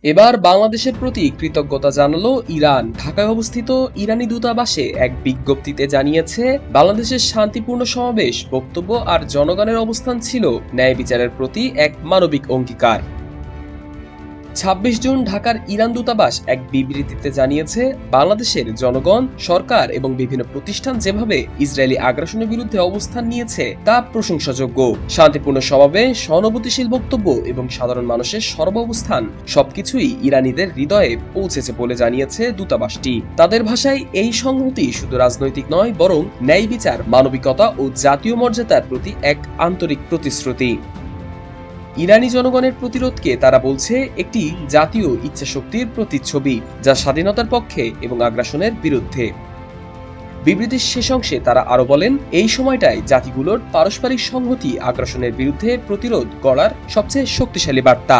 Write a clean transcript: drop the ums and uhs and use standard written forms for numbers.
এবার বাংলাদেশের প্রতি কৃতজ্ঞতা জানালো ইরান। ঢাকায় অবস্থিত ইরানি দূতাবাসে এক বিজ্ঞপ্তিতে জানিয়েছে, বাংলাদেশের শান্তিপূর্ণ সমাবেশ, বক্তব্য আর জনগণের অবস্থান ছিল ন্যায় বিচারের প্রতি এক মানবিক অঙ্গীকার। ২৬ জুন ঢাকার ইরান দূতাবাস এক বিবৃতিতে জানিয়েছে, বাংলাদেশের জনগণ, সরকার এবং বিভিন্ন প্রতিষ্ঠান যেভাবে ইসরায়েলি আগ্রাসনের বিরুদ্ধে অবস্থান নিয়েছে তা প্রশংসাযোগ্য। শান্তিপূর্ণ সমাবেশ, সহানুভূতিশীল বক্তব্য এবং সাধারণ মানুষের সর্বাবস্থান সবকিছুই ইরানিদের হৃদয়ে পৌঁছেছে বলে জানিয়েছে দূতাবাসটি। তাদের ভাষায় এই সংহতি শুধু রাজনৈতিক নয়, বরং ন্যায় বিচার, মানবিকতা ও জাতীয় মর্যাদার প্রতি এক আন্তরিক প্রতিশ্রুতি। ইরানি জনগণের প্রতিরোধকে তারা বলছে একটি জাতীয় ইচ্ছাশক্তির প্রতিচ্ছবি, যা স্বাধীনতার পক্ষে এবং আগ্রাসনের বিরুদ্ধে। বিবৃতির শেষ অংশে তারা আরো বলেন, এই সময়টায় জাতিগুলোর পারস্পরিক সংহতি আগ্রাসনের বিরুদ্ধে প্রতিরোধ গড়ার সবচেয়ে শক্তিশালী বার্তা।